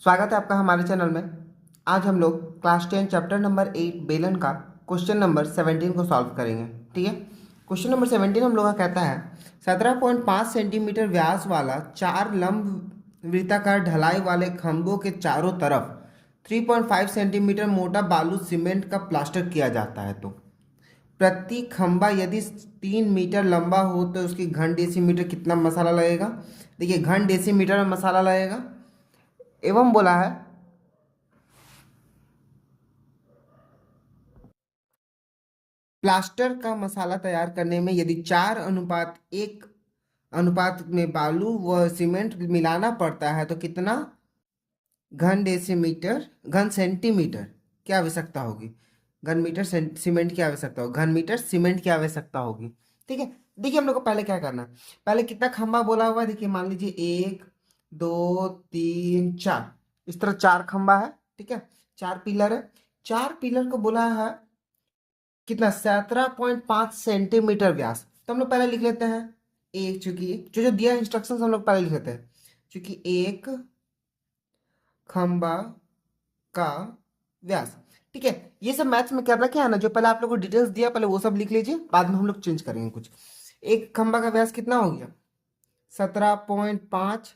स्वागत है आपका हमारे चैनल में। आज हम लोग क्लास 10 चैप्टर नंबर 8 बेलन का क्वेश्चन नंबर 17 को सॉल्व करेंगे। ठीक है, क्वेश्चन नंबर 17 हम लोग का कहता है 17.5 सेंटीमीटर व्यास वाला 4 लंब वृत्ताकार ढलाई वाले खंभों के चारों तरफ 3.5 सेंटीमीटर मोटा बालू सीमेंट का प्लास्टर किया जाता है। तो प्रति खंभा यदि 3 मीटर लंबा हो तो उसकी घन डेसीमीटर कितना मसाला लगेगा। देखिए, घन डेसीमीटर में मसाला लगेगा एवं बोला है प्लास्टर का मसाला तैयार करने में यदि 4:1 अनुपात में बालू व सीमेंट मिलाना पड़ता है तो कितना घन डेसीमीटर घन सेंटीमीटर की आवश्यकता होगी। घन मीटर सीमेंट की आवश्यकता होगी, घन मीटर सीमेंट की आवश्यकता होगी। ठीक है, देखिए हम लोग को पहले क्या करना है। पहले कितना खंभा बोला हुआ है, देखिए मान लीजिए 1 2 3 4, इस तरह 4 खंभा है। ठीक है, 4 पिलर है। 4 पिलर को बोला है कितना 17.5 सेंटीमीटर व्यास। तो हम लोग पहले लिख लेते हैं एक, चूंकि जो जो दिया इंस्ट्रक्शंस हम लोग पहले लिख लेते हैं। चूंकि एक खंबा का व्यास। ठीक है, ये सब मैथ्स में करना क्या है ना, जो पहले आप लोग को डिटेल्स दिया पहले वो सब लिख लीजिए, बाद में हम लोग चेंज करेंगे कुछ। एक खंबा का व्यास कितना हो गया 17.5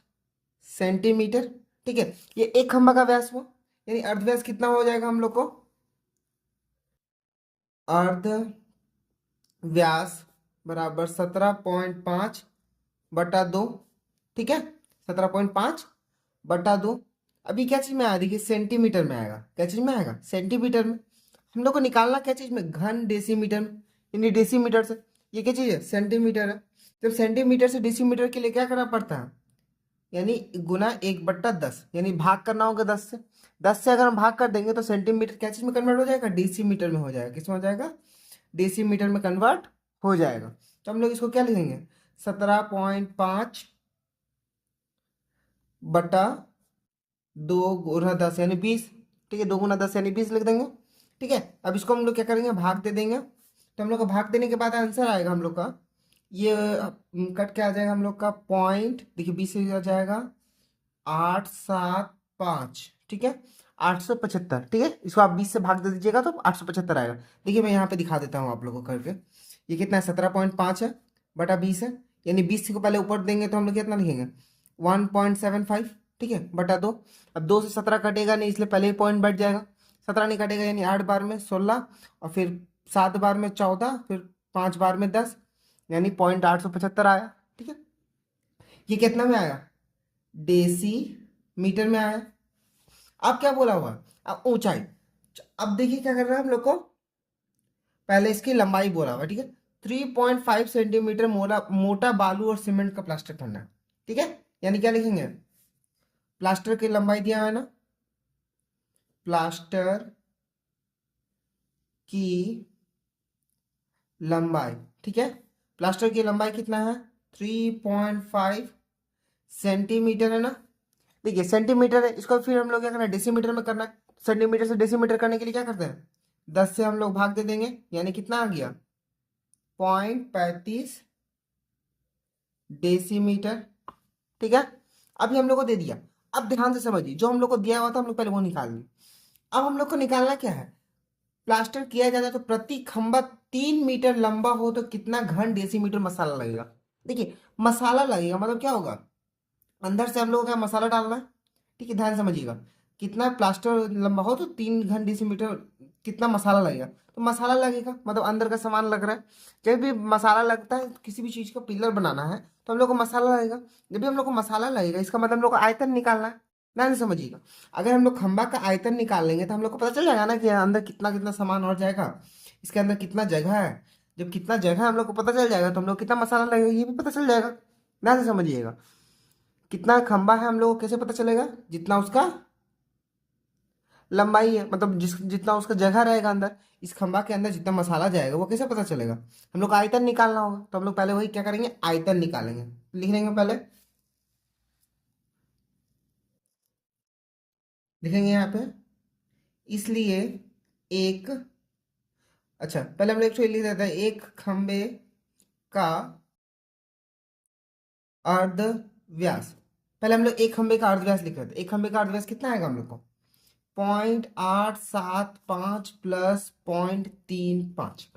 सेंटीमीटर। ठीक है, ये एक खंबा का व्यास हुआ, यानी अर्ध व्यास कितना हो जाएगा हम लोग को, अर्ध व्यास बराबर 17.5/2। ठीक है, 17.5/2। अभी क्या चीज में आया, देखिए सेंटीमीटर में आएगा। क्या चीज में आएगा, सेंटीमीटर में। हम लोग को निकालना क्या चीज में, घन डेसीमीटर में, यानी डेसीमीटर से। ये क्या चीज है, सेंटीमीटर है। जब सेंटीमीटर से डेसीमीटर के लिए क्या करना पड़ता है, यानी गुना 1/10, यानी भाग करना होगा 10 से। 10 से अगर हम भाग कर देंगे तो सेंटीमीटर क्या चीज में कन्वर्ट हो जाएगा, डेसीमीटर में हो जाएगा। किस में हो जाएगा, डेसीमीटर में कन्वर्ट हो जाएगा। तो हम लोग इसको क्या लिखेंगे, 17.5/2 गुना 10 यानी 20। ठीक है, 2 गुना 10 यानी 20 लिख देंगे। ठीक है, अब इसको हम लोग क्या करेंगे, भाग दे देंगे। तो हम लोग को भाग देने के बाद आंसर आएगा हम लोग का, ये कट के आ जाएगा हम लोग का पॉइंट। देखिए 20 से आ जाएगा 875। ठीक है, 875। ठीक है, इसको आप 20 से भाग दे दीजिएगा तो 875 आएगा। देखिए मैं यहाँ पे दिखा देता हूँ आप लोगों को करके। ये कितना है, 17.5 है बटा 20 है, यानी 20 को पहले ऊपर देंगे तो हम लोग कितना लिखेंगे 1.75। ठीक है, बटा 2। अब 2 से 17 कटेगा नहीं, इसलिए पहले ही पॉइंट बढ़ जाएगा। 17 नहीं कटेगा, यानी 8 बार में 16, और फिर 7 बार में 14, फिर 5 बार में 10, यानी पॉइंट 875 आया। ठीक है, ये कितना में आया, डेसी मीटर में आया। अब क्या बोला हुआ, अब ऊंचाई। अब देखिए क्या कर रहा है हम लोग को, पहले इसकी लंबाई बोला हुआ। ठीक है, 3.5 सेंटीमीटर मोटा बालू और सीमेंट का प्लास्टर करना है। ठीक है, यानी क्या लिखेंगे, प्लास्टर की लंबाई दिया है ना, प्लास्टर की लंबाई। ठीक है, प्लास्टर की लंबाई कितना है, 3.5 सेंटीमीटर है ना। देखिए सेंटीमीटर है, इसको फिर हम लोग क्या करना है, डेसीमीटर में करना है। सेंटीमीटर से डेसीमीटर करने के लिए क्या करते हैं, 10 से हम लोग भाग दे देंगे, यानी कितना आ गया 0.35 डेसीमीटर। ठीक है, अभी हम लोग को दे दिया। अब ध्यान से समझिए, जो हम लोग को दिया हुआ था हम लोग पहले वो निकाल लिए। अब हम लोग को निकालना क्या है, प्लास्टर किया जाता है तो प्रति खंभा 3 मीटर लंबा हो तो कितना घन डेसीमीटर मसाला लगेगा। देखिए मसाला लगेगा मतलब क्या होगा, अंदर से हम लोग को क्या मसाला डालना है। ठीक है, ध्यान समझिएगा, कितना प्लास्टर लंबा हो तो 3 घन डेसीमीटर कितना मसाला लगेगा। तो मसाला लगेगा मतलब अंदर का सामान लग रहा है। जब भी मसाला लगता है किसी भी चीज़ का पिलर बनाना है तो हम लोग को मसाला लगेगा। जब भी हम लोग को मसाला लगेगा इसका मतलब हम लोग को आयतन निकालना है। ध्यान से समझिएगा, अगर हम लोग खंभा का आयतन निकाल लेंगे तो हम लोग को पता चल जाएगा ना कि अंदर कितना कितना सामान और जाएगा, इसके अंदर कितना जगह है। जब कितना जगह हम लोग को पता चल जाएगा तो हम लोग कितना मसाला लगेगा ये भी पता चल जाएगा। ध्यान से समझिएगा, कितना खंबा है हम लोग को कैसे पता चलेगा, जितना उसका लंबाई है, मतलब जितना उसका जगह रहेगा अंदर, इस खंबा के अंदर जितना मसाला जाएगा वो कैसे पता चलेगा, हम लोग को आयतन निकालना होगा। तो हम लोग पहले वही क्या करेंगे, आयतन निकालेंगे। लिख लेंगे पहले, लिखेंगे यहाँ पे, इसलिए एक, अच्छा पहले हम लोग एक लिख देते हैं, एक खंबे का अर्ध व्यास। पहले हम लोग एक खंबे का अर्धव्यास लिख रहे थे। एक खंबे का अर्धव्यास कितना आएगा हम लोग को? 0.875 प्लस 0.35,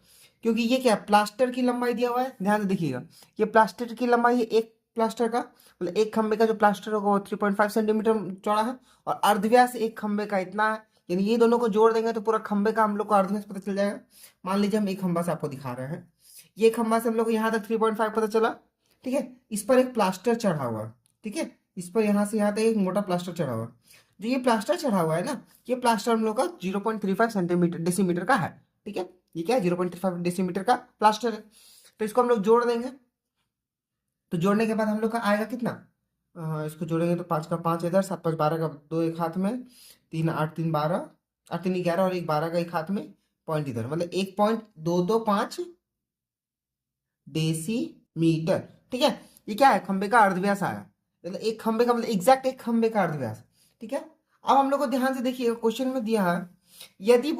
क्योंकि ये क्या है, प्लास्टर की लंबाई दिया हुआ है, ध्यान से देखिएगा। ये प्लास्टर की लंबाई है, एक प्लास्टर का मतलब एक खंबे का जो प्लास्टर होगा वो 3.5 सेंटीमीटर चौड़ा है, और अर्धव्यास एक खंबे का इतना है। यानी ये दोनों को जोड़ देंगे तो पूरा खंबे का हम लोग को अर्धव्यास पता चल जाएगा। मान लीजिए हम एक खंबा से आपको दिखा रहे हैं, ये खंबा से हम लोग को यहाँ तक 3.5 पता चला, ठीक है। इस पर एक प्लास्टर चढ़ा हुआ है, ठीक है, इस पर यहाँ से यहाँ तक एक मोटा प्लास्टर चढ़ा हुआ है। जो ये प्लास्टर चढ़ा हुआ है ना, ये प्लास्टर हम लोग का 0.35 सेंटीमीटर डेसीमीटर का है, ठीक है। ये क्या है, 0.35 डेसीमीटर का प्लास्टर है। तो इसको हम लोग जोड़ देंगे। तो जोड़ने के बाद हम लोग का आएगा कितना, इसको जोड़ेंगे तो 5 का 5 इधर, 7 5 12 का 2 एक हाथ में, 3 8 3 12, 8 3 11 और एक 12 का एक हाथ में, पॉइंट इधर, मतलब 1.225 डेसीमीटर, ठीक है। ये क्या है, खंबे का अर्धव्यास आया, मतलब एक खंबे का मतलब एग्जैक्ट एक खंबे का अर्धव्यास, ठीक है। अब हम लोग को ध्यान से देखिए, क्वेश्चन में दिया है यदि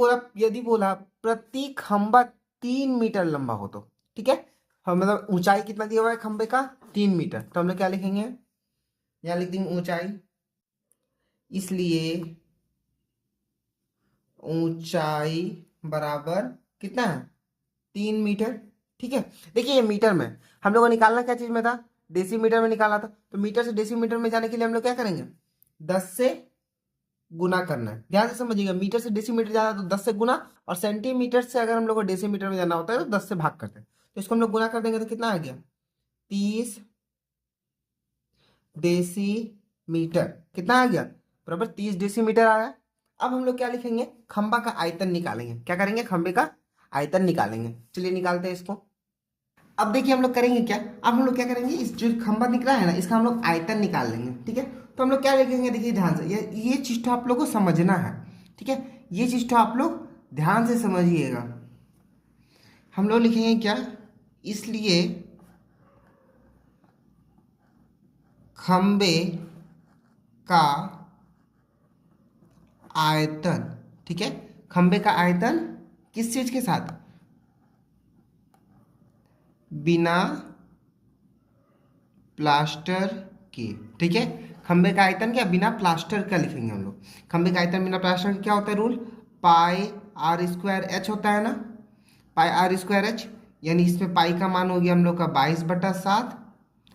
बोला प्रति खंबा 3 मीटर लंबा हो तो, ठीक है। हम मतलब ऊंचाई कितना दिया हुआ है खंबे का, 3 मीटर, तो हम लोग क्या लिखेंगे, यहाँ लिख देंगे ऊंचाई, इसलिए ऊंचाई बराबर कितना है, 3 मीटर, ठीक है। देखिए ये मीटर में हम लोग को निकालना क्या चीज में था, डेसीमीटर में निकालना था। तो मीटर से डेसीमीटर में जाने के लिए हम लोग क्या करेंगे, 10 से गुना करना है, ध्यान से समझिएगा। मीटर से डेसीमीटर जाना तो 10 से गुना, और सेंटीमीटर से अगर हम लोग को डेसीमीटर में जाना होता है तो 10 से भाग करते हैं। तो इसको हम लोग गुना कर देंगे तो कितना आ गया, 30 डेसीमीटर, कितना आ गया, बराबर 30 डेसीमीटर आया। अब हम लोग क्या लिखेंगे, खंबा का आयतन निकालेंगे। क्या करेंगे, खंबे का आयतन निकालेंगे। चलिए निकालते हैं इसको। अब देखिए हम लोग करेंगे क्या, अब हम लोग क्या करेंगे, इस जो खंबा निकला है ना, इसका हम लोग आयतन निकाल लेंगे, ठीक है। तो हम लोग क्या लिखेंगे, देखिए ध्यान से, ये चीज तो आप लोग को समझना है, ठीक है। ये चीज तो आप लोग ध्यान से समझिएगा। हम लोग लिखेंगे क्या, इसलिए खंबे का आयतन, ठीक है। खंबे का आयतन किस चीज के साथ, बिना प्लास्टर के, ठीक है। खंबे का आयतन क्या, बिना प्लास्टर का लिखेंगे हम लोग। खंबे का आयतन बिना प्लास्टर का क्या होता है rule, pi r square h होता है ना, पाई आर स्क्वायर एच, यानी इसमें पाई का मान हो गया हम लोग का 22/7।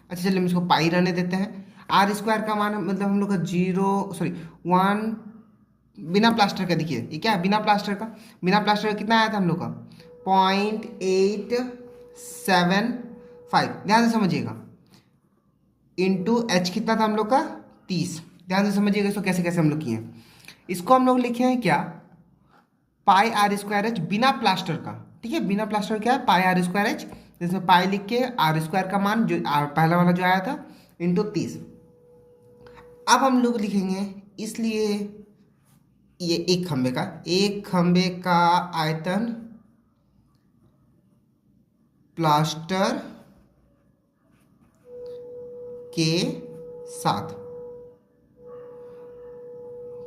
अच्छा चलिए हम इसको पाई रहने देते हैं। आर स्क्वायर का मान मतलब हम लोग का 1 बिना प्लास्टर का, देखिए ये क्या है, बिना प्लास्टर का, बिना प्लास्टर का कितना आया था हम लोग का, 0.875, ध्यान से समझिएगा, इंटू एच कितना था हम लोग का, 30, ध्यान से समझिएगा इसको कैसे कैसे हम लोग किए हैं। इसको हम लोग लिखे हैं क्या, पाई आर स्क्वायर एच बिना प्लास्टर का, ठीक है। बिना प्लास्टर क्या है, पाई आर स्क्वायर एच, जिसमें पाई लिख के आर स्क्वायर का मान जो पहला वाला जो आया था इंटू 30। अब हम लोग लिखेंगे, इसलिए ये एक खंबे का आयतन प्लास्टर के साथ,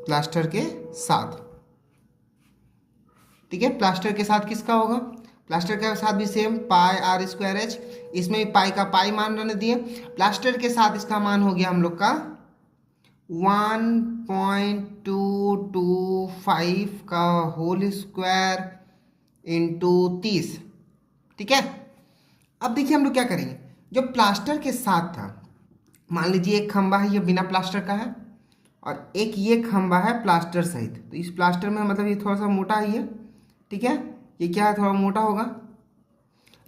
प्लास्टर के साथ, ठीक है। प्लास्टर के साथ किसका होगा, प्लास्टर के साथ भी same pi r square h, इसमें भी पाई का पाई मान रहने दिए। प्लास्टर के साथ इसका मान हो गया हम लोग का 1.225 का होल स्क्वायर इंटू 30, ठीक है। अब देखिए हम लोग क्या करेंगे, जो प्लास्टर के साथ था, मान लीजिए एक खंबा है ये बिना प्लास्टर का है, और एक ये खंबा है प्लास्टर सहित। तो इस प्लास्टर में मतलब ये थोड़ा सा मोटा ही है, ठीक है। ये क्या है, थोड़ा मोटा होगा।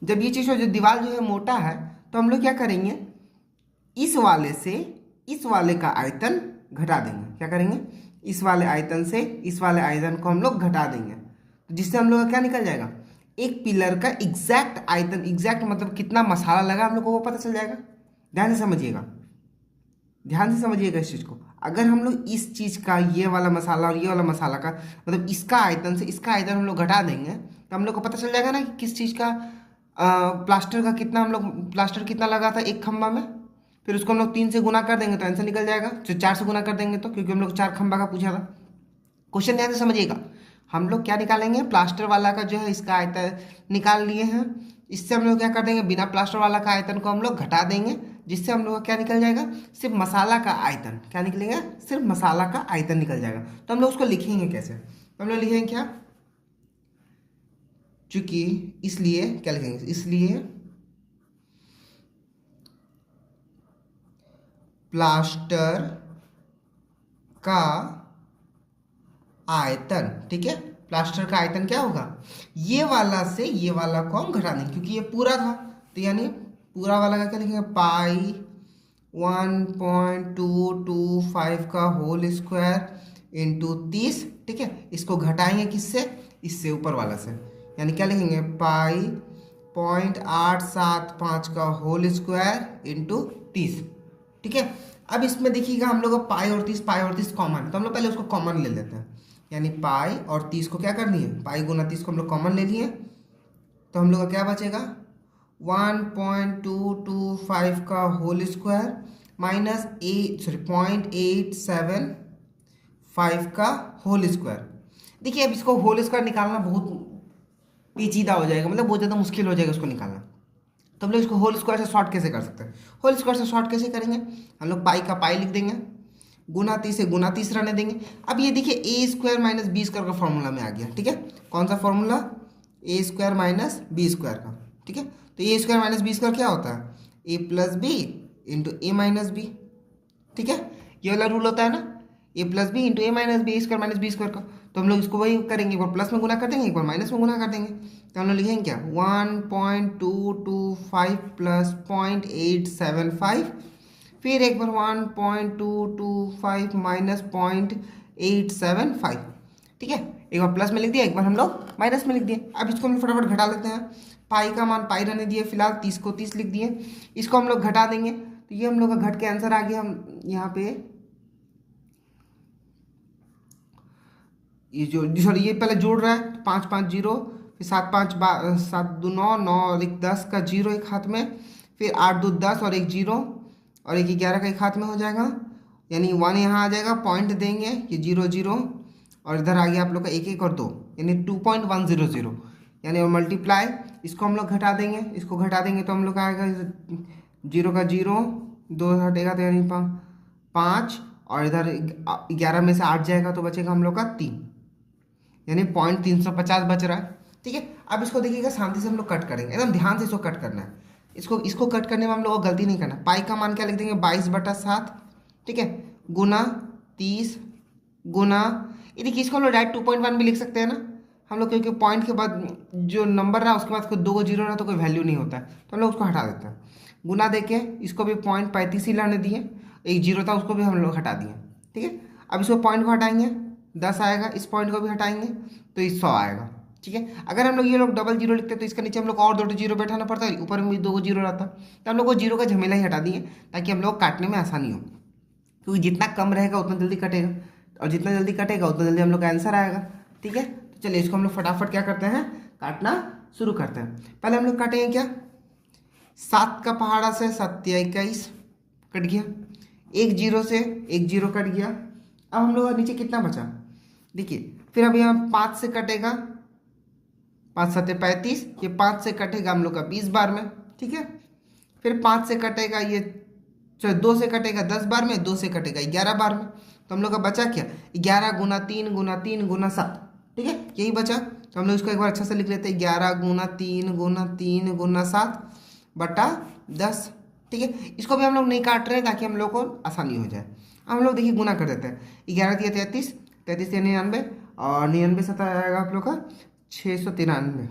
जब ये चीज़ जो दीवार जो है मोटा है, तो हम लोग क्या करेंगे, इस वाले से इस वाले का आयतन घटा देंगे। क्या करेंगे, इस वाले आयतन से इस वाले आयतन को हम लोग घटा देंगे, तो जिससे हम लोग का क्या निकल जाएगा, एक पिलर का एग्जैक्ट आयतन, एग्जैक्ट मतलब कितना मसाला लगा हम लोग को वो पता चल जाएगा। ध्यान से समझिएगा, ध्यान से समझिएगा इस चीज़ को। अगर हम लोग इस चीज़ का ये वाला मसाला और ये वाला मसाला का मतलब इसका आयतन से इसका आयतन हम लोग घटा देंगे, तो हम लोग को पता चल जाएगा ना कि किस चीज़ का प्लास्टर का कितना हम लोग प्लास्टर कितना लगा था एक खंबा में। फिर उसको हम लोग 3 से गुना कर देंगे तो आंसर निकल जाएगा। जो 4 से गुना कर देंगे तो, क्योंकि हम लोग 4 खंबा का पूछा था। क्वेश्चन ध्यान से समझिएगा, हम लोग क्या निकालेंगे, प्लास्टर वाला का जो है इसका आयतन निकाल लिए हैं, इससे हम लोग क्या कर देंगे, बिना प्लास्टर वाला का आयतन को हम लोग घटा देंगे, जिससे हम लोग का क्या निकल जाएगा, सिर्फ मसाला का आयतन। क्या निकलेगा, सिर्फ मसाला का आयतन निकल जाएगा। तो हम लोग उसको लिखेंगे कैसे, तो हम लोग लिखेंगे क्या, चूंकि इसलिए क्या लिखेंगे, इसलिए प्लास्टर का आयतन, ठीक है, प्लास्टर का आयतन क्या होगा, ये वाला से ये वाला को हम घटा देंगे क्योंकि ये पूरा था, तो यानी पूरा वाला का क्या लिखेंगे, पाई 1.225 का होल स्क्वायर इंटू 30, ठीक है। इसको घटाएंगे किससे, इससे ऊपर वाला से, यानी क्या लिखेंगे, पाई 0.875 का होल स्क्वायर इंटू 30, ठीक है। अब इसमें देखिएगा हम लोग का पाई और 30 कॉमन, तो हम लोग पहले उसको कॉमन ले लेते हैं, यानी पाई और 30 को क्या करनी है, पाई गुना 30 को हम लोग कॉमन ले लिए, तो हम लोग का क्या बचेगा, 1.225 का होल स्क्वायर माइनस 0.875 का होल स्क्वायर। देखिए अब इसको होल स्क्वायर निकालना बहुत पेचीदा हो जाएगा, मतलब बहुत ज़्यादा मुश्किल हो जाएगा उसको निकालना। तो हम लोग इसको होल स्क्वायर से शॉर्ट कैसे कर सकते हैं, होल स्क्वायर से शॉर्ट कैसे करेंगे, हम लोग पाई का पाई लिख देंगे, गुना 30 से गुना 30 रहने देंगे। अब ये देखिए ए स्क्वायर माइनस बी स्क्वायर का फॉर्मूला में आ गया, ठीक है। कौन सा फॉर्मूला, ए स्क्वायर माइनस बी स्क्वायर का, ठीक है। तो ए स्क्वायर माइनस बी स्क्वायर क्या होता है, ए प्लस बी इंटू ए माइनस बी, ठीक है। ये वाला रूल होता है ना, ए प्लस बी इंटू ए माइनस बी, ए स्क्वायर माइनस बी स्क्वायर का। तो हम लोग इसको वही करेंगे, एक बार प्लस में गुना कर देंगे, एक बार माइनस में गुना कर देंगे। तो हम लोग लिखेंगे क्या, 1.225 प्लस 0.875, फिर एक बार 1.225 माइनस 0.875, ठीक है। एक बार प्लस में लिख दिया, एक बार हम लोग माइनस में लिख दिए। अब इसको हम फटाफट घटा लेते हैं, पाई का मान पाई रहने दिए फिलहाल, 30 को 30 लिख दिए, इसको हम लोग घटा देंगे, तो ये हम लोग का घट के आंसर आ गया। हम यहाँ पे ये जो सॉरी ये पहले जोड़ रहा है, 5 5 0, फिर 7 5 7 2 9 9 और एक 10 का जीरो एक हाथ में, फिर 8 2 10 और एक जीरो और एक 11 का एक हाथ में हो जाएगा, यानी 1 यहाँ आ जाएगा, पॉइंट देंगे ये 0 0 और इधर आ गया आप लोग का 1 1 और 2, यानी 2.100, यानी और मल्टीप्लाई, इसको हम लोग घटा देंगे, इसको घटा देंगे तो हम लोग का आएगा 0 का 0, 2 हटेगा तो यानी 5 और इधर 11 में से 8 जाएगा तो बचेगा हम लोग का 3, यानी 0.350 बच रहा है, ठीक है। अब इसको देखिएगा शांति से हम लोग कट करेंगे, एकदम ध्यान से इसको कट करना है। इसको कट करने में हम लोग को गलती नहीं करना। पाई का मान क्या लिख देंगे, 22/7, ठीक है, गुना 30 गुना, ये देखिए इसको हम लोग डायरेक्ट 2.1 भी लिख सकते हैं ना हम लोग, क्योंकि पॉइंट के बाद जो नंबर रहा उसके बाद कोई 2 जीरो रहा तो कोई वैल्यू नहीं होता है, तो हम लोग उसको हटा देते हैं। गुना देके इसको भी 0.35 ही लाने दिए, एक जीरो था उसको भी हम लोग हटा दिए, ठीक है। अब इसको पॉइंट को हटाएंगे, 10 आएगा, इस पॉइंट को भी हटाएंगे तो ये 100 आएगा, ठीक है। अगर हम लोग ये लोग डबल जीरो लिखते तो इसके नीचे हम लोग और 2 जीरो बैठाना पड़ता है, ऊपर में भी 2 जीरो रहता, तो हम लोग को जीरो का झमेला ही हटा दिए ताकि हम लोग काटने में आसानी हो, क्योंकि जितना कम रहेगा उतना जल्दी कटेगा और जितना जल्दी कटेगा उतना जल्दी हम लोग का आंसर आएगा, ठीक है। तो चलिए इसको हम लोग फटाफट क्या करते हैं, काटना शुरू करते हैं। पहले हम लोग काटेंगे क्या, 7 का पहाड़ा से 7 या 21 कट गया, एक जीरो से एक जीरो कट गया। अब हम लोग का नीचे कितना बचा, देखिए फिर अब यहाँ 5 से कटेगा, 5 7 35, ये 5 से कटेगा हम लोग का 20 बार में, ठीक है। फिर 5 से कटेगा ये 2 से कटेगा 10 बार में, 2 से कटेगा 11 बार में, तो हम लोग का बचा क्या, 11 गुना 3 गुना 3 गुना 7, ठीक है, यही बचा। तो हम लोग इसको एक बार अच्छा से लिख लेते हैं, 11 गुना 3 गुना 3 गुना 7 बटा 10, ठीक है। इसको भी हम लोग नहीं काट रहे हैं ताकि हम लोग को आसानी हो जाए। हम लोग देखिए गुना कर देते हैं, 11 दिया 33, 33 या 99 और 99 7 आएगा आप लोग का 693,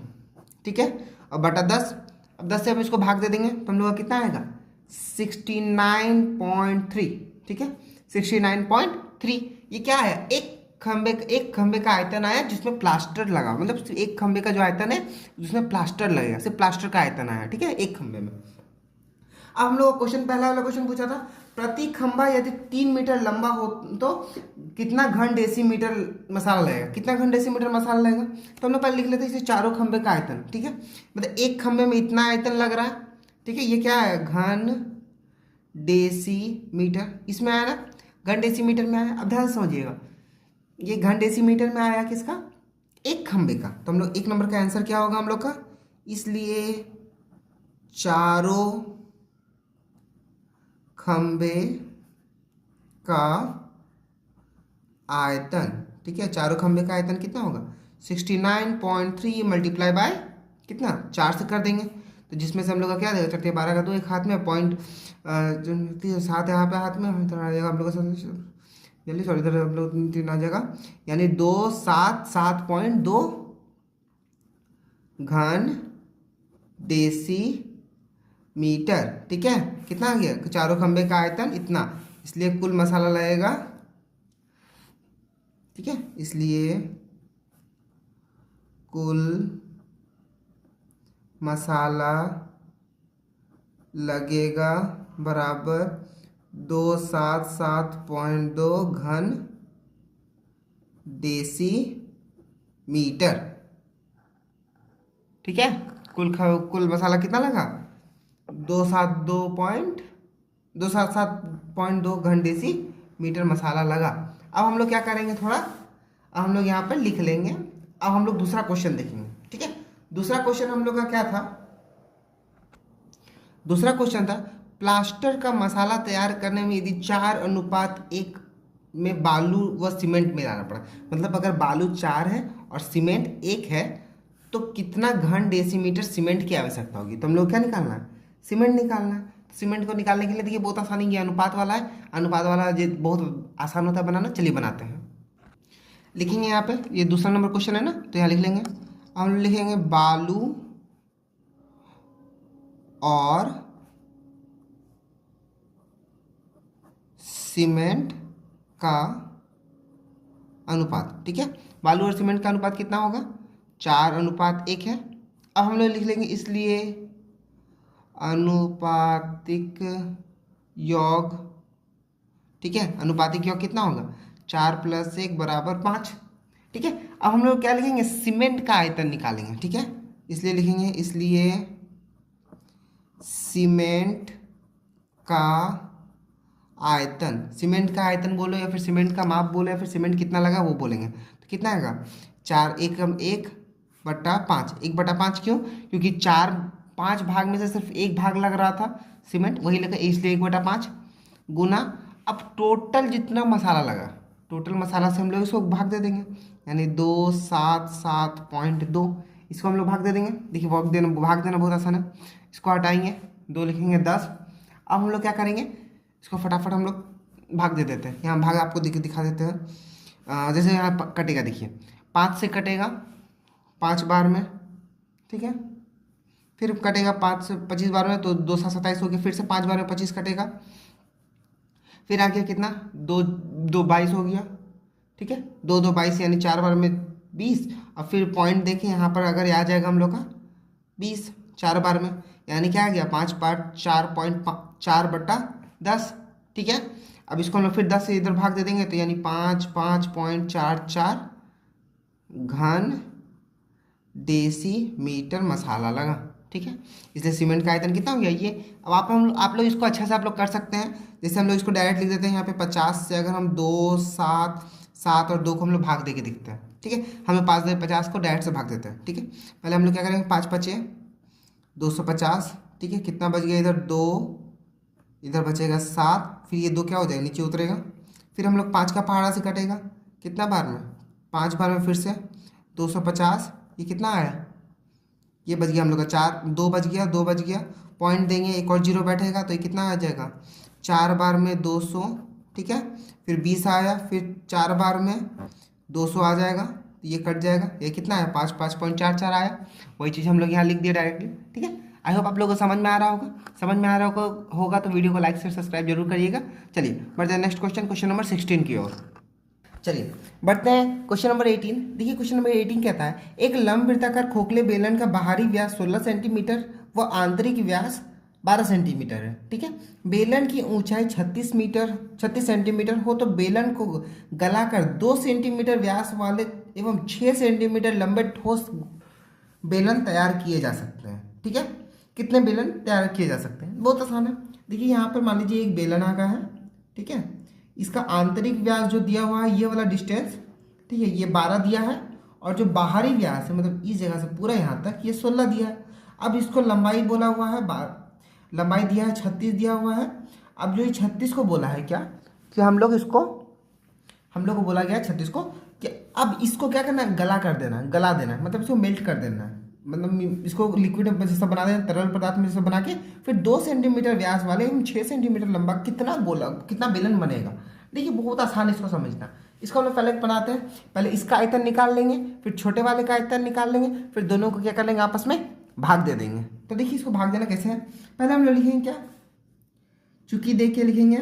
ठीक है, और बटा 10। अब 10 से हम इसको भाग दे देंगे तो हम लोग का कितना आएगा, 69.3, ठीक है, 69.3। ये क्या है, एक खंबे का आयतन आया जिसमें प्लास्टर लगा, मतलब एक खंबे का जो आयतन है जिसमें प्लास्टर लगेगा, सिर्फ प्लास्टर का आयतन आया, ठीक है, एक खंबे में। अब हम लोग क्वेश्चन, पहला वाला क्वेश्चन पूछा था, प्रति खंबा यदि 3 मीटर लंबा हो तो कितना घन डेसीमीटर मसाला लगेगा, कितना घन डेसीमीटर मसाला लगेगा। तो हम लोग पहले लिख लेते हैं इसे चारों खंबे का आयतन, ठीक है, मतलब एक खंबे में इतना आयतन लग रहा है, ठीक है। ये क्या है, घन डेसीमीटर, इसमें आया ना, घन डेसीमीटर में आया। अब ध्यान से समझिएगा, ये घन डेसीमीटर में आया किसका, एक खंबे का, तो हम लोग 1 नंबर का आंसर क्या होगा हम लोग का, इसलिए चारों खंबे का आयतन, ठीक है, चारों खंबे का आयतन कितना होगा 69.3 मल्टीप्लाई बाय कितना 4 से कर देंगे, तो जिसमें से हम लोग का क्या देगा 4 12 का 2 एक हाथ में पॉइंट जो 7 यहाँ पे हाथ में इधर आ जाएगा हम लोग का जल्दी सॉरी इधर हम लोग 3 आ जाएगा, यानी 277.2 घन डेसीमीटर, ठीक है, कितना आ गया चारों खंबे का आयतन इतना, इसलिए कुल मसाला लगेगा, ठीक है, इसलिए कुल मसाला लगेगा बराबर 277.2 घन डेसीमीटर, ठीक है, कुल मसाला कितना लगा 277.2 घन डेसीमीटर मसाला लगा। अब हम लोग क्या करेंगे थोड़ा, अब हम लोग यहाँ पर लिख लेंगे, अब हम लोग दूसरा क्वेश्चन देखेंगे, ठीक है। दूसरा क्वेश्चन हम लोग का क्या था, दूसरा क्वेश्चन था प्लास्टर का मसाला तैयार करने में यदि 4:1 में बालू व सीमेंट मिलाना पड़ा, मतलब अगर बालू 4 है और सीमेंट 1 है तो कितना घन डेसीमीटर सीमेंट की आवश्यकता होगी, तो हम लोग क्या निकालना है सीमेंट निकालना है। सीमेंट को निकालने के लिए देखिए बहुत आसानी, ये अनुपात वाला है, अनुपात वाला ये बहुत आसान होता है बनाना, चलिए बनाते हैं। लिखेंगे यहाँ पे, ये दूसरा नंबर क्वेश्चन है ना, तो यहाँ लिख लेंगे, हम लिखेंगे बालू और सीमेंट का अनुपात, ठीक है, बालू और सीमेंट का अनुपात कितना होगा 4:1 है। अब हम लोग लिख लेंगे इसलिए अनुपातिक योग, ठीक है, अनुपातिक योग कितना होगा 4 + 1 = 5, ठीक है। अब हम लोग क्या लिखेंगे सीमेंट का आयतन निकालेंगे, ठीक है, इसलिए लिखेंगे इसलिए सीमेंट का आयतन, सीमेंट का आयतन बोलो या फिर सीमेंट का माप बोलो या फिर सीमेंट कितना लगा वो बोलेंगे, तो कितना आएगा 1/5, 1/5 क्यों, क्योंकि 5 भाग में से सिर्फ एक भाग लग रहा था सीमेंट, वही लगा इसलिए 1/5 गुना, अब टोटल जितना मसाला लगा, टोटल मसाला से हम लोग इसको भाग दे देंगे, यानी 277.2, इसको हम लोग भाग दे देंगे, देखिए भाग देना बहुत आसान है, इसको हटाएंगे 2 लिखेंगे 10। अब हम लोग क्या करेंगे इसको फटाफट हम लोग भाग दे देते हैं, यहाँ भाग आपको दिखा देते हैं, जैसे यहाँ कटेगा देखिए 5 से कटेगा 5 बार में, ठीक है, फिर कटेगा 5 से 25 बार में, तो 2 7 27 हो गया, फिर से 5 बार में 25 कटेगा, फिर आ गया कितना 2 2 22 हो गया, ठीक है, 2 2 22 यानी 4 बार में 20, और फिर पॉइंट देखें यहाँ पर अगर आ जाएगा हम लोग का 20 4 बार में, यानी क्या आ गया 5 पार्ट 4.4/10, ठीक है। अब इसको हम लोग फिर 10 से इधर भाग दे देंगे, तो यानी 5.44 घन डेसीमीटर मसाला लगा, ठीक है, इसलिए सीमेंट का आयतन कितना हो गया ये। अब आप लोग इसको अच्छा से आप लोग कर सकते हैं, जैसे हम लोग इसको डायरेक्ट लिख देते हैं यहाँ पे 50 से अगर हम 2 7 7 और 2 को हम लोग भाग दे के दिखते हैं, ठीक है, हमें 5 2 50 को डायरेक्ट से भाग देते हैं, ठीक है। पहले हम लोग क्या करेंगे 5 5 250, ठीक है, कितना बच गया इधर 2, इधर बचेगा 7, फिर ये 2 क्या हो जाएगा नीचे उतरेगा, फिर हम लोग 5 का पहाड़ा से कटेगा कितना बार में 5 बार में, फिर से 250, ये कितना आया ये बच गया हम लोग का 4, 2 बच गया, पॉइंट देंगे एक और 0 बैठेगा, तो ये कितना आ जाएगा 4 बार में 200, ठीक है, फिर 20 आया, फिर 4 बार में 200 आ जाएगा, तो ये कट जाएगा, ये कितना है 5.44 आया, वही चीज़ हम लोग यहाँ लिख दिया डायरेक्टली, ठीक है। आई होप आप लोगों को समझ में आ रहा होगा, तो वीडियो को लाइक शेयर सब्सक्राइब जरूर करिएगा। चलिए बढ़ते हैं नेक्स्ट क्वेश्चन नंबर 16 की ओर। चलिए बढ़ते हैं क्वेश्चन नंबर 18। देखिए क्वेश्चन नंबर 18 कहता है एक लंबवृत्ताकार खोखले बेलन का बाहरी व्यास 16 सेंटीमीटर व आंतरिक व्यास 12 सेंटीमीटर है, ठीक है। बेलन की ऊंचाई 36 सेंटीमीटर हो तो बेलन को गलाकर 2 सेंटीमीटर व्यास वाले एवं 6 सेंटीमीटर लंबे ठोस बेलन तैयार किए जा सकते हैं, ठीक है। कितने बेलन तैयार किए जा सकते हैं, बहुत आसान है। देखिए यहाँ पर मान लीजिए एक बेलन आगा है, ठीक है, इसका आंतरिक व्यास जो दिया हुआ है ये वाला डिस्टेंस, ठीक है, ये 12 दिया है, और जो बाहरी व्यास है मतलब इस जगह से पूरा यहाँ तक ये 16 दिया है। अब इसको लंबाई बोला हुआ है, लंबाई दिया है 36 दिया हुआ है, अब जो ये 36 को बोला है क्या कि हम लोग को बोला गया 36 को कि अब इसको क्या करना है, गला देना है, मतलब इसको मेल्ट कर देना है, मतलब इसको लिक्विड में जैसा बना देना, तरल पदार्थ में जैसा बना के फिर 2 सेंटीमीटर व्यास वाले 6 सेंटीमीटर लंबा कितना बेलन बनेगा। देखिए बहुत आसान है इसको समझना। इसको हम लोग पहले बनाते हैं, पहले इसका आयतन निकाल लेंगे, फिर छोटे वाले का आयतन निकाल लेंगे, फिर दोनों को क्या कर लेंगे, आपस में भाग दे देंगे। तो देखिए इसको भाग देना कैसे है, पहले हम लोग लिखेंगे क्या, चूंकि देख के लिखेंगे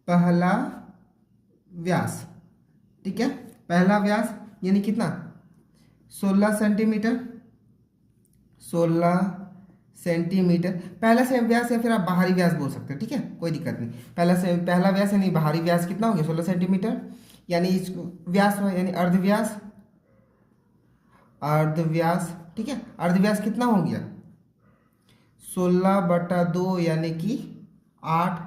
पहला व्यास, ठीक है, पहला व्यास यानी कितना 16 सेंटीमीटर, 16 सेंटीमीटर पहला से व्यास, या फिर आप बाहरी व्यास बोल सकते हैं, ठीक है, कोई दिक्कत नहीं। पहला व्यास यानी बाहरी व्यास कितना हो गया 16 सेंटीमीटर, यानी इस व्यास यानी अर्धव्यास, ठीक है, अर्धव्यास कितना हो गया 16/2 यानी कि 8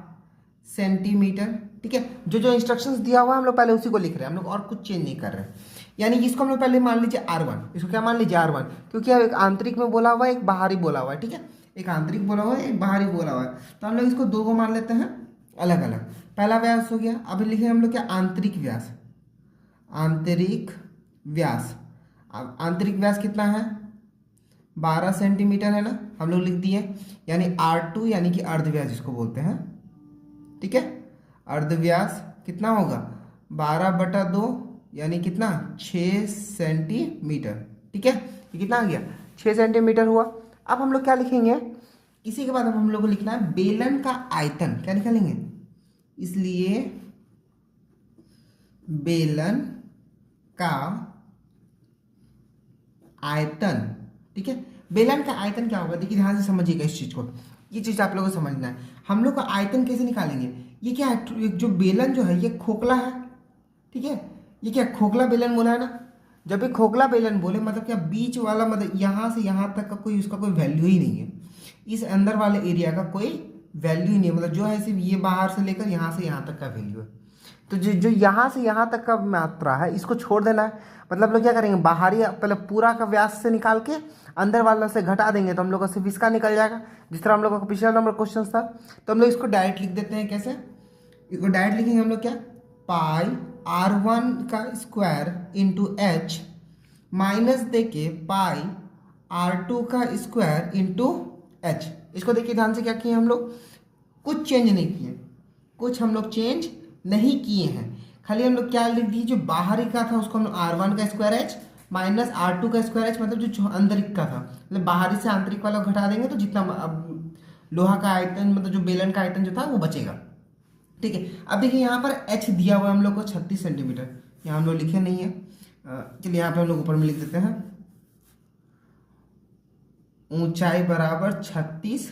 सेंटीमीटर, ठीक है। जो इंस्ट्रक्शंस दिया हुआ है हम लोग पहले उसी को लिख रहे हैं, हम लोग और कुछ चेंज नहीं कर रहे हैं। यानी कि इसको हम लोग पहले मान लीजिए R1, इसको क्या मान लीजिए R1, क्योंकि एक आंतरिक में बोला हुआ है, एक बाहरी बोला हुआ है, ठीक है, एक आंतरिक बोला हुआ है, एक बाहरी बोला हुआ है, तो हम लोग इसको 2 को मान लेते हैं अलग अलग। पहला व्यास हो गया, अभी लिखे हम लोग क्या आंतरिक व्यास, आंतरिक व्यास कितना है 12 सेंटीमीटर है ना, हम लोग लिख दिए, यानी R2 यानी कि अर्धव्यास जिसको बोलते हैं, ठीक है, अर्धव्यास कितना होगा 12/2 यानी कितना 6 सेंटीमीटर, ठीक है, ये कितना आ गया 6 सेंटीमीटर हुआ। अब हम लोग क्या लिखेंगे, इसी के बाद अब हम लोग को लिखना है बेलन का आयतन, क्या निकालेंगे, इसलिए बेलन का आयतन, ठीक है, बेलन का आयतन क्या होगा, देखिए ध्यान से समझिएगा इस चीज को, ये चीज आप लोगों को समझना है। हम लोग का आयतन कैसे निकालेंगे, ये क्या है, जो बेलन जो है ये खोखला है, ठीक है, ये क्या खोखला बेलन बोला है ना, जब भी खोखला बेलन बोले मतलब क्या बीच वाला, मतलब यहाँ से यहाँ तक का कोई उसका कोई वैल्यू ही नहीं है, इस अंदर वाले एरिया का कोई वैल्यू ही नहीं है, मतलब जो है सिर्फ ये बाहर से लेकर यहाँ से यहाँ तक का वैल्यू है। तो जो यहाँ से यहाँ तक का मात्रा है इसको छोड़ देना है, मतलब लोग क्या करेंगे बाहरी पहले पूरा का व्यास से निकाल के अंदर वाला से घटा देंगे, तो हम लोग का सिर्फ इसका निकल जाएगा, जिस तरह हम लोग का पिछला नंबर क्वेश्चन था। तो हम लोग इसको डायरेक्ट लिख देते हैं, कैसे, इसको डायरेक्ट लिखेंगे हम लोग क्या, पाई R1 का स्क्वायर इंटू H माइनस देके पाई R2 का स्क्वायर इंटू H। इसको देखिए ध्यान से क्या किए हम लोग, कुछ चेंज नहीं किए, कुछ हम लोग चेंज नहीं किए हैं, खाली हम लोग क्या लिख दिए, जो बाहरी का था उसको हम लोग R1 का स्क्वायर H माइनस R2 का स्क्वायर H, मतलब जो आंतरिक का था, मतलब बाहरी से आंतरिक वाला घटा देंगे तो जितना अब लोहा का आयतन, मतलब जो बेलन का आयतन जो था वो बचेगा, ठीक है। अब देखिए यहाँ पर H दिया हुआ है हम लोग को 36 सेंटीमीटर, यहाँ हम लोग लिखे नहीं है, चलिए यहाँ पे हम लोग ऊपर में लिख देते हैं, ऊंचाई बराबर 36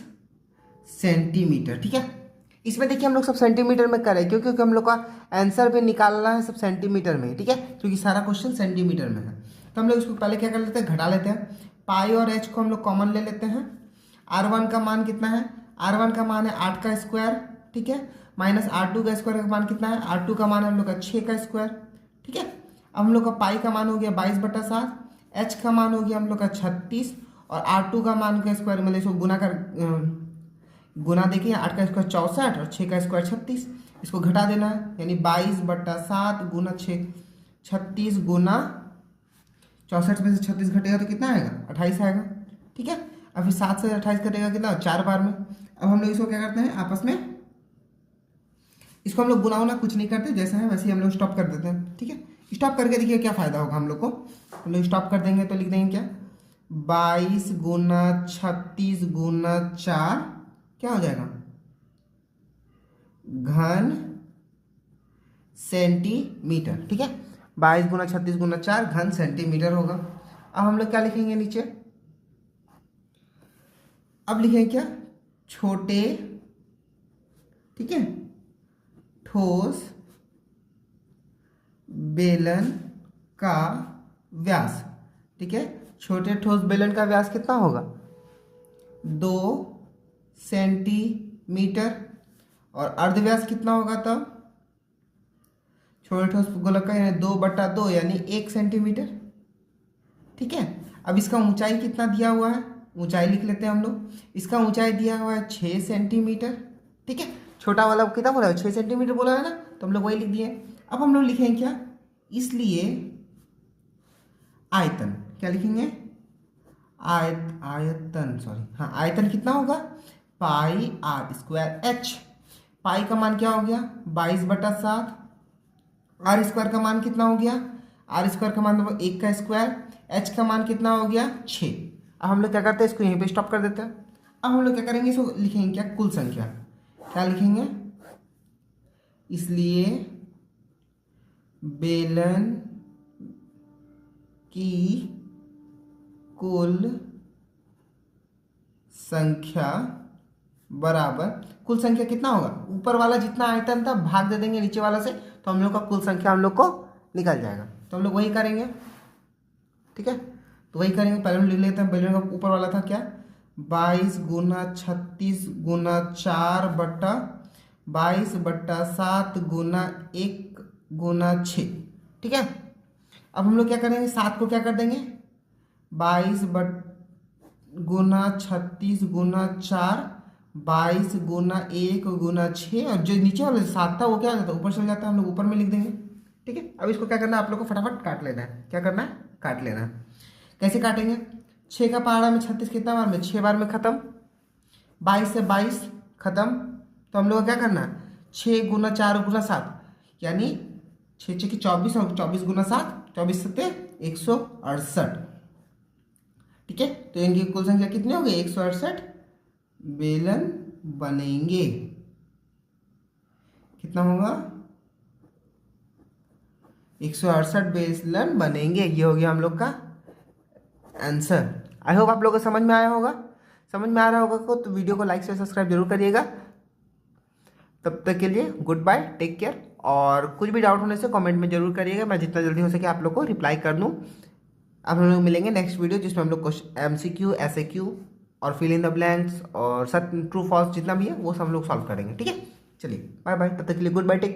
सेंटीमीटर, ठीक है। इसमें देखिए हम लोग सब सेंटीमीटर में करें, क्योंकि हम लोग का आंसर भी निकालना है सब सेंटीमीटर में, ठीक है, क्योंकि सारा क्वेश्चन सेंटीमीटर में है। तो हम लोग इसको पहले क्या कर लेते हैं, घटा लेते हैं, पाई और H को हम लोग कॉमन ले लेते हैं। R1 का मान कितना है, R1 का मान है 8 का स्क्वायर, ठीक है, माइनस R2 का स्क्वायर का मान कितना है, R2 का मान है हम लोग का 6 का स्क्वायर, ठीक है। अब हम लोग का पाई का मान हो गया 22/7, H का मान हो गया हम लोग का 36, और R2 का मान का स्क्वायर मतलब इसको गुना देखिए, 8 का स्क्वायर 64 और 6 का स्क्वायर 36, इसको घटा देना है, यानी 22/7 गुना 6, 36 गुना 64 में से 36 घटेगा तो कितना आएगा 28 आएगा, ठीक है। अब फिर 7 से 28 घटेगा कितना 4 बार में। अब हम लोग इसको क्या करते हैं आपस में, इसको हम लोग गुना उना कुछ नहीं करते, जैसा है वैसे ही हम लोग स्टॉप कर देते हैं, ठीक है। स्टॉप करके देखिए क्या फायदा होगा हम लोग को, हम लोग स्टॉप कर देंगे तो लिख देंगे क्या 22 गुना 36 गुना 4 क्या हो जाएगा घन सेंटीमीटर, ठीक है, 22 गुना 36 गुना 4 घन सेंटीमीटर होगा। अब हम लोग क्या लिखेंगे नीचे, अब लिखेंगे क्या छोटे, ठीक है, ठोस बेलन का व्यास, ठीक है, छोटे ठोस बेलन का व्यास कितना होगा 2 सेंटीमीटर, और अर्धव्यास कितना होगा तब, छोटे ठोस गोलक का 2/2 यानी 1 सेंटीमीटर, ठीक है। अब इसका ऊंचाई कितना दिया हुआ है, ऊंचाई लिख लेते हैं हम लोग, इसका ऊंचाई दिया हुआ है 6 सेंटीमीटर, ठीक ठीक है, छोटा वाला कितना बोला है, 6 सेंटीमीटर बोला है ना, तो हम लोग वही लिख दिए। अब हम लोग लिखेंगे क्या, इसलिए आयतन, क्या लिखेंगे, आयतन सॉरी हाँ, आयतन कितना होगा, पाई आर स्क्वायर एच। पाई का मान क्या हो गया 22/7, आर स्क्वायर का मान कितना हो गया, आर स्क्वायर का मान 1 का स्क्वायर, एच का मान कितना हो गया 6। अब हम लोग क्या करते हैं, इसको यहीं पे स्टॉप कर देते हैं। अब हम लोग क्या करेंगे, इसको लिखेंगे क्या, कुल संख्या, क्या लिखेंगे, इसलिए बेलन की कुल संख्या बराबर, कुल संख्या कितना होगा, ऊपर वाला जितना आयतन था भाग दे देंगे नीचे वाला से, तो हम लोग का कुल संख्या हम लोग को निकल जाएगा। तो हम लोग वही करेंगे, ठीक है, तो वही करेंगे। पहले हम लिख लेते हैं, बेलन का ऊपर वाला था क्या, 22 गुना 36 गुना 4/22/7 गुना 1 गुना 6, ठीक है। अब हम लोग क्या करेंगे, 7 को क्या कर देंगे, 22 गुना 36 गुना 4, 22 गुना 1 गुना 6, और जो नीचे वाला 7 था वो क्या हो जाता है, ऊपर चल जाता है, हम लोग ऊपर में लिख देंगे, ठीक है। अब इसको क्या करना है, आप लोग को फटाफट काट लेना है, क्या करना है, काट लेना है। कैसे काटेंगे, 6 का पहाड़ा में 36 कितना बार में, 6 बार में खत्म, 22 से 22 खत्म, तो हम लोग को क्या करना है, 6 गुना 4 गुना 7, यानी 6 की 24 और 24 गुना 7, 24 सत्ते 168, ठीक है। तो इनकी कुल संख्या कितनी होगी, 168 बेलन बनेंगे, कितना होगा, 168 बेलन बनेंगे। ये हो गया हम लोग का आंसर। आई होप आप लोगों को समझ में आया होगा, समझ में आ रहा होगा तो वीडियो को लाइक से सब्सक्राइब जरूर करिएगा। तब तक के लिए गुड बाय, टेक केयर, और कुछ भी डाउट होने से कमेंट में जरूर करिएगा, मैं जितना जल्दी हो सके आप लोग को रिप्लाई कर दूँ। अब हम लोग मिलेंगे नेक्स्ट वीडियो, जिसमें हम लोग MCQ SAQ और फिल इन द ब्लैंक्स और सच ट्रू फॉल्स जितना भी है वो सब हम लोग सॉल्व करेंगे, ठीक है। चलिए बाय बाय, तब तक के लिए गुड बाय, टेक